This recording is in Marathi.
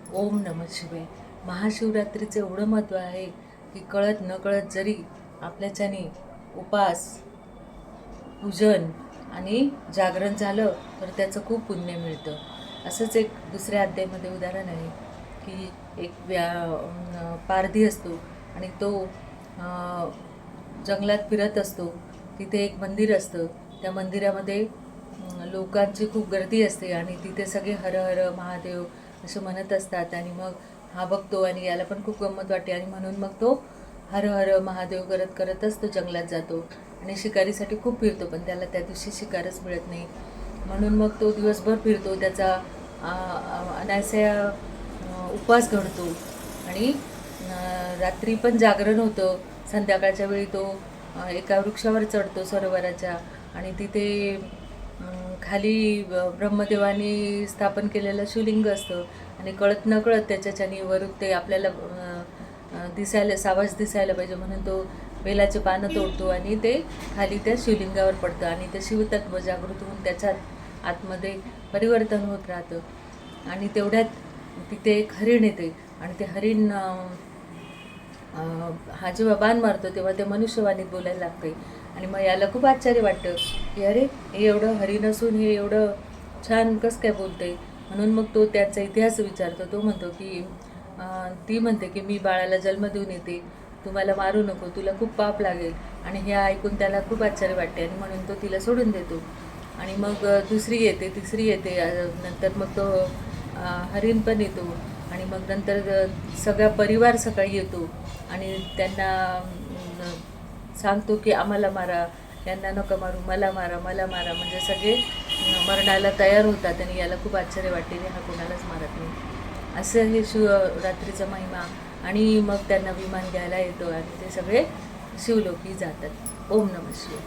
ओम नमः शिवाय. महाशिवरात्रीचं एवढं महत्त्व आहे की कळत नकळत जरी आपल्याच्याने उपास, पूजन आणि जागरण झालं तर त्याचं खूप पुण्य मिळतं. असंच एक दुसऱ्या अध्यायामध्ये उदाहरण आहे की पारधी असतो आणि तो जंगलात फिरत असतो. तिथे एक मंदिर असतं. त्या मंदिरामध्ये लोकांची खूप गर्दी असते आणि तिथे सगळे हर हर महादेव असं म्हणत असतात. आणि मग हा बघतो आणि याला पण खूप गंमत वाटते आणि म्हणून मग तो हर हर महादेव करत करतच तो जंगलात जातो आणि शिकारीसाठी खूप फिरतो. पण त्याला त्या दिवशी शिकारच मिळत नाही. म्हणून मग तो दिवसभर फिरतो. त्याचा अनायसा उपवास घडतो आणि रात्री पण जागरण होतं. संध्याकाळच्या वेळी तो एका वृक्षावर चढतो सरोवराच्या आणि तिथे खाली ब्रह्मदेवानी स्थापन केलेलं शिवलिंग असतं आणि कळत नकळत त्याच्याच्यानी वरून ते आपल्याला दिसायला सावज दिसायला पाहिजे म्हणून तो बेलाचे पानं तोडतो आणि ते खाली त्या शिवलिंगावर पडतं आणि ते शिवतत्व जागृत होऊन त्याच्यात आतमध्ये परिवर्तन होत राहतं. आणि तेवढ्यात तिथे एक हरिण येते आणि ते हरिण हा जेव्हा बाण मारतो तेव्हा ते मनुष्यवाणीत बोलायला लागते. आणि मग याला खूप आश्चर्य वाटतं की अरे, हे एवढं हरिण असून हे एवढं छान कसं काय बोलते. म्हणून मग तो त्याचा इतिहास विचारतो. तो म्हणतो की ती म्हणते की मी बाळाला जन्म देऊन येते, तू मला मारू नको, तुला खूप पाप लागेल. आणि हे ऐकून त्याला खूप आश्चर्य वाटते आणि म्हणून तो तिला सोडून देतो. आणि मग दुसरी येते, तिसरी येते, नंतर मग तो हरिण पण येतो. आणि मग नंतर सगळा परिवार सकाळी येतो आणि त्यांना सांगतो की आम्हाला मारा, यांना नका मारू, मला मारा, मला मारा. म्हणजे सगळे मरणाला तयार होतात आणि याला खूप आश्चर्य वाटते की हा कोणालाच मारत नाही. असं हे शिवरात्रीचा महिमा. आणि मग त्यांना विमान घ्यायला येतो आणि ते सगळे शिवलोकी जातात. ओम नमः शिवाय.